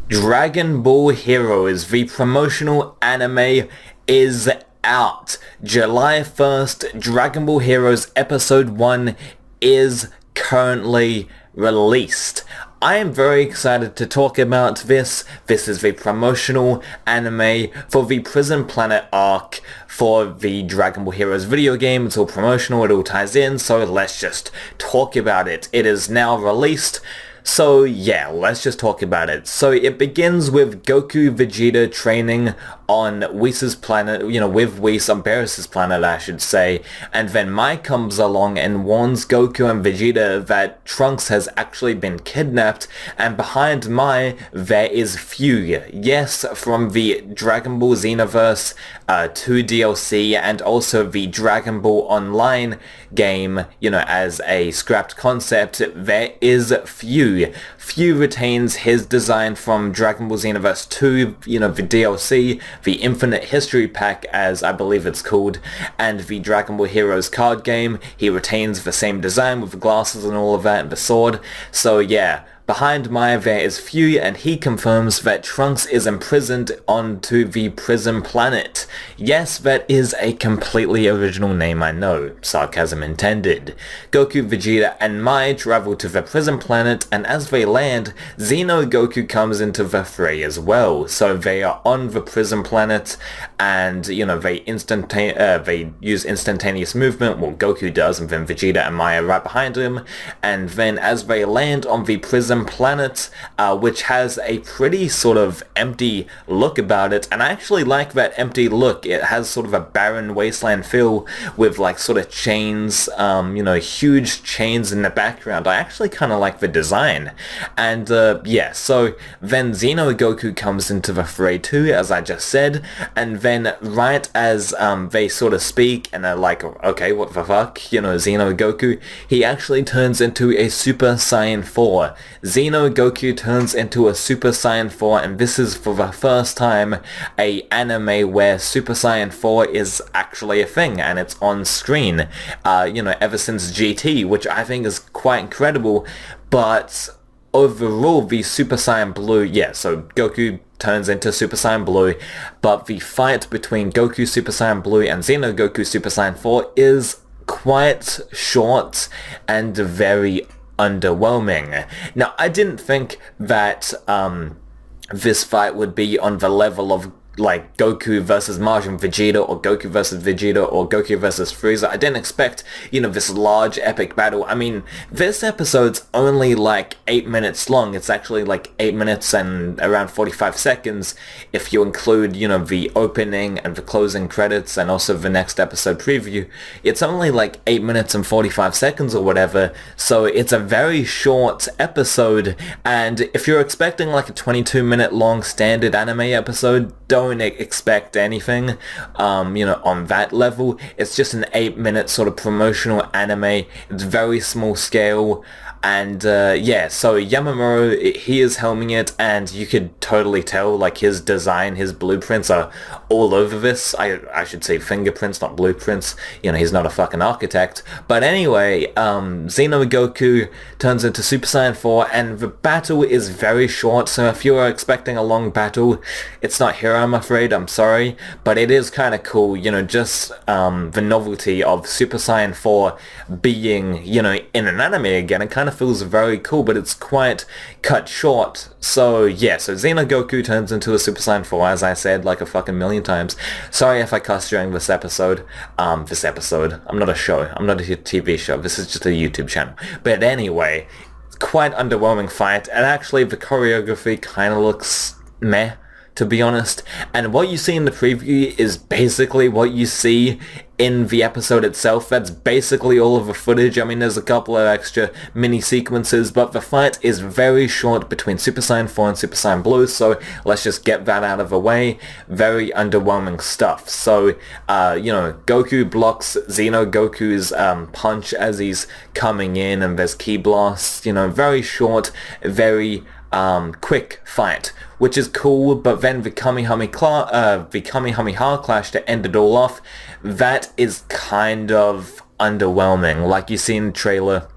Dragon Ball Heroes, the promotional anime, is out. July 1st, Dragon Ball Heroes Episode 1 is currently released. I am very excited to talk about this. This is the promotional anime for the Prison Planet arc for the Dragon Ball Heroes video game. It's all promotional, it all ties in, so let's just talk about it. It is now released. So yeah, let's just talk about it. So it begins with Goku Vegeta training on Whis' planet, with Whis on Barris's planet, I should say, and then Mai comes along and warns Goku and Vegeta that Trunks has actually been kidnapped, and behind Mai there is Fury. Yes, from the Dragon Ball Xenoverse 2 DLC and also the Dragon Ball Online game, as a scrapped concept, there is Fury. Fury retains his design from Dragon Ball Xenoverse 2, the DLC, the Infinite History Pack as I believe it's called, and the Dragon Ball Heroes card game. He retains the same design with the glasses and all of that and the sword. So yeah. Behind Mai there is Fury, and he confirms that Trunks is imprisoned onto the prison planet. Yes, that is a completely original name, I know. Sarcasm intended. Goku, Vegeta, and Mai travel to the prison planet, and as they land, Xeno Goku comes into the fray as well. So they are on the prison planet, and, they use instantaneous movement. Well, Goku does, and then Vegeta and Mai are right behind him. And then as they land on the prison planet, which has a pretty sort of empty look about it, and I actually like that empty look. It has sort of a barren wasteland feel with like sort of chains, huge chains in the background. I actually kind of like the design. And yeah, so then Xeno Goku comes into the fray too, as I just said, and then right as they sort of speak and are like, okay, what the fuck, Xeno Goku, he actually turns into a Super Saiyan 4. Xeno Goku turns into a Super Saiyan 4, and this is for the first time a anime where Super Saiyan 4 is actually a thing, and it's on screen, ever since GT, which I think is quite incredible. But overall, the Super Saiyan Blue, so Goku turns into Super Saiyan Blue, but the fight between Goku Super Saiyan Blue and Xeno Goku Super Saiyan 4 is quite short and very underwhelming. Now, I didn't think that this fight would be on the level of like Goku versus Majin Vegeta, or Goku versus Vegeta, or Goku versus Frieza. I didn't expect, this large epic battle. I mean, this episode's only like 8 minutes long. It's actually like 8 minutes and around 45 seconds if you include, the opening and the closing credits and also the next episode preview. It's only like 8 minutes and 45 seconds or whatever, so it's a very short episode, and if you're expecting like a 22-minute long standard anime episode, don't expect anything, on that level. It's just an 8-minute sort of promotional anime. It's very small scale, and so Yamamuro, he is helming it, and you could totally tell, like, his design, his blueprints are all over this. I should say fingerprints, not blueprints. He's not a fucking architect. But anyway, Xeno Goku turns into Super Saiyan 4, and the battle is very short, so if you're expecting a long battle, it's not here, I'm afraid. I'm sorry, but it is kind of cool, just the novelty of Super Saiyan 4 being, in an anime again. It kind of feels very cool, but it's quite cut short. So yeah, so Xeno Goku turns into a Super Saiyan 4, as I said like a fucking million times. Sorry if I cussed during this episode. I'm not a show. I'm not a TV show. This is just a YouTube channel. But anyway, quite underwhelming fight, and actually the choreography kind of looks meh, to be honest. And what you see in the preview is basically what you see in the episode itself. That's basically all of the footage. I mean, there's a couple of extra mini sequences, but the fight is very short between Super Saiyan 4 and Super Saiyan Blue, so let's just get that out of the way. Very underwhelming stuff. So, Goku blocks Xeno Goku's punch as he's coming in, and there's ki blasts. Very short, very quick fight, which is cool. But then the Kamehameha Clash to end it all off, that is kind of underwhelming. Like you see in the trailer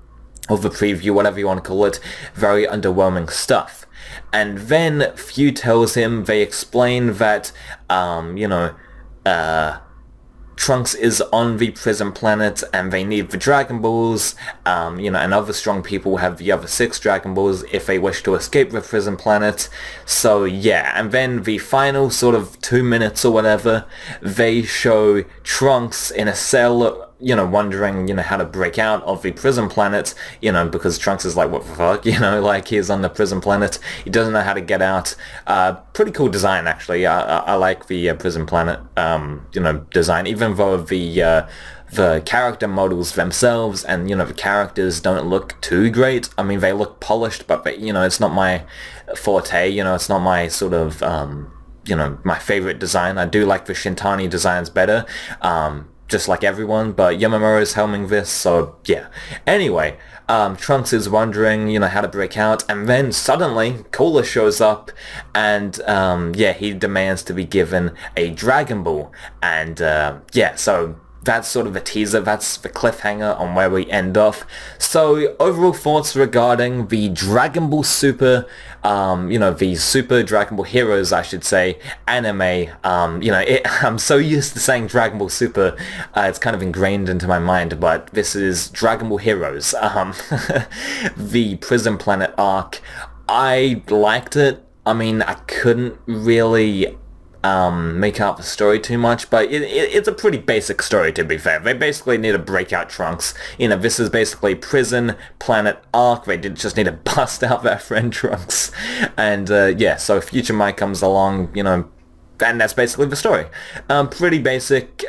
or the preview, whatever you want to call it, very underwhelming stuff. and then Few tells him, they explain that, Trunks is on the prison planet and they need the Dragon Balls, and other strong people have the other 6 Dragon Balls if they wish to escape the prison planet. So yeah, and then the final sort of 2 minutes or whatever, they show Trunks in a cell, wondering, how to break out of the prison planet, because Trunks is like, what the fuck, like he's on the prison planet, he doesn't know how to get out. Pretty cool design, actually. I like the prison planet, design, even though the character models themselves and, the characters don't look too great. I mean, they look polished, but, it's not my forte, it's not my sort of, my favorite design. I do like the Shintani designs better, just like everyone, but Yamamura's helming this, so yeah. Anyway, Trunks is wondering, how to break out, and then suddenly Cooler shows up, and he demands to be given a Dragon Ball, and so that's sort of a teaser, that's the cliffhanger on where we end off. So overall thoughts regarding the Dragon Ball Super, the Super Dragon Ball Heroes, I should say, anime. I'm so used to saying Dragon Ball Super, it's kind of ingrained into my mind, but this is Dragon Ball Heroes. The Prison Planet arc, I liked it. I mean, I couldn't really make out the story too much, but it's a pretty basic story, to be fair. They basically need to break out Trunks. This is basically Prison Planet arc. They just need to bust out their friend Trunks. And so Future Mike comes along, and that's basically the story. Pretty basic.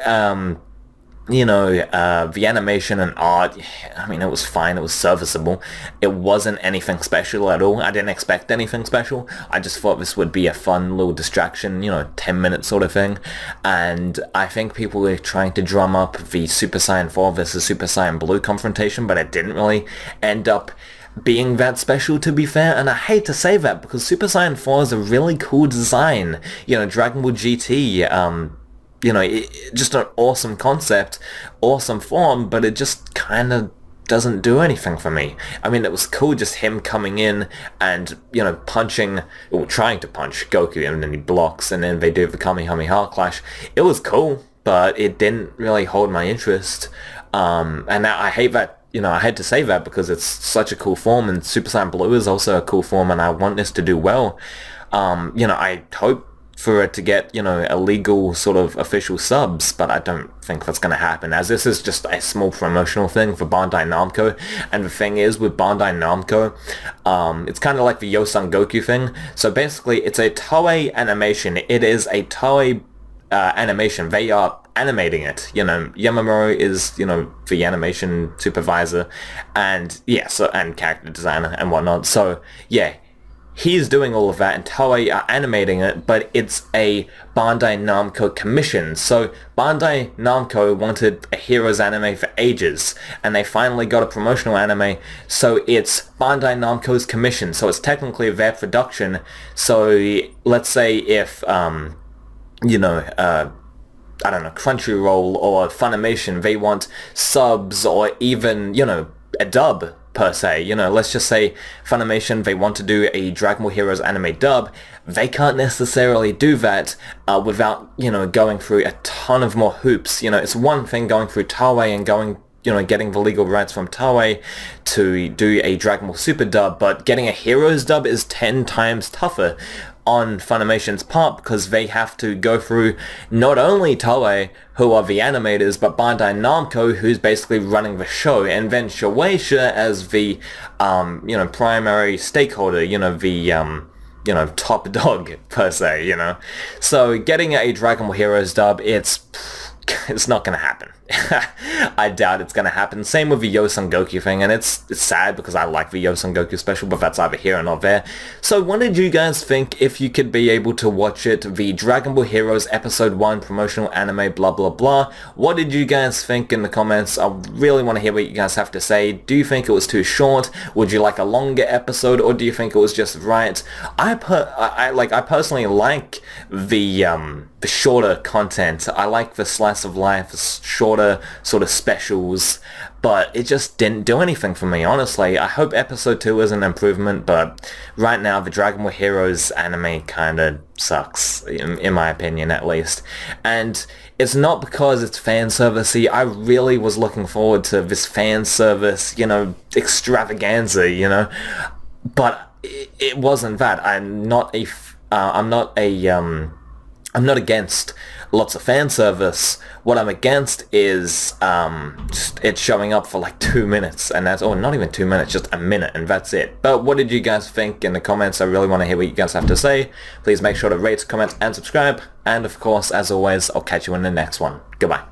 The animation and art, I mean, it was fine, it was serviceable. It wasn't anything special at all. I didn't expect anything special. I just thought this would be a fun little distraction, 10-minute sort of thing. And I think people were trying to drum up the Super Saiyan 4 versus Super Saiyan Blue confrontation, but it didn't really end up being that special, to be fair, and I hate to say that because Super Saiyan 4 is a really cool design. Dragon Ball GT, just an awesome concept, awesome form, but it just kind of doesn't do anything for me. I mean, it was cool just him coming in and, punching, or trying to punch Goku, and then he blocks, and then they do the Kamehameha clash. It was cool, but it didn't really hold my interest. And I hate that, I had to say that because it's such a cool form, and Super Saiyan Blue is also a cool form, and I want this to do well. I hope for it to get, a legal sort of official subs, but I don't think that's going to happen, as this is just a small promotional thing for Bandai Namco. And the thing is, with Bandai Namco, it's kind of like the Yosan Goku thing. So basically, it's a Toei animation. It is a Toei animation. They are animating it. Yamamura is, the animation supervisor, and and character designer and whatnot. So yeah, he's doing all of that, and Toei are animating it, but it's a Bandai Namco commission. So Bandai Namco wanted a Heroes anime for ages, and they finally got a promotional anime, so it's Bandai Namco's commission, so it's technically their production. So let's say if, I don't know, Crunchyroll or Funimation, they want subs or even, a dub, per se. Let's just say Funimation, they want to do a Dragon Ball Heroes anime dub. They can't necessarily do that without, going through a ton of more hoops. It's one thing going through Toei and going, getting the legal rights from Toei to do a Dragon Ball Super dub, but getting a Heroes dub is 10 times tougher on Funimation's part, because they have to go through not only Toei, who are the animators, but Bandai Namco, who's basically running the show, and then Shueisha as the, primary stakeholder, the, top dog, per se, So getting a Dragon Ball Heroes dub, it's not gonna happen. I doubt it's gonna happen. Same with the Yosan Goku thing, and it's sad because I like the Yosan Goku special, but that's either here or not there. So what did you guys think, if you could be able to watch it, the Dragon Ball Heroes Episode 1 promotional anime, blah blah blah? What did you guys think in the comments? I really want to hear what you guys have to say. Do you think it was too short? Would you like a longer episode, or do you think it was just right? I personally like the shorter content. I like the slice of life, shorter underwater sort of specials, but it just didn't do anything for me, honestly. I hope episode 2 is an improvement, but right now the Dragon Ball Heroes anime kinda sucks, in my opinion at least. And it's not because it's fan servicey. I really was looking forward to this fan service, extravaganza, but it wasn't that. I'm not against lots of fan service. What I'm against is just it showing up for like 2 minutes, and that's, or not even 2 minutes, just a minute, and that's it. But what did you guys think in the comments? I really want to hear what you guys have to say. Please make sure to rate, comment, and subscribe. And of course, as always, I'll catch you in the next one. Goodbye.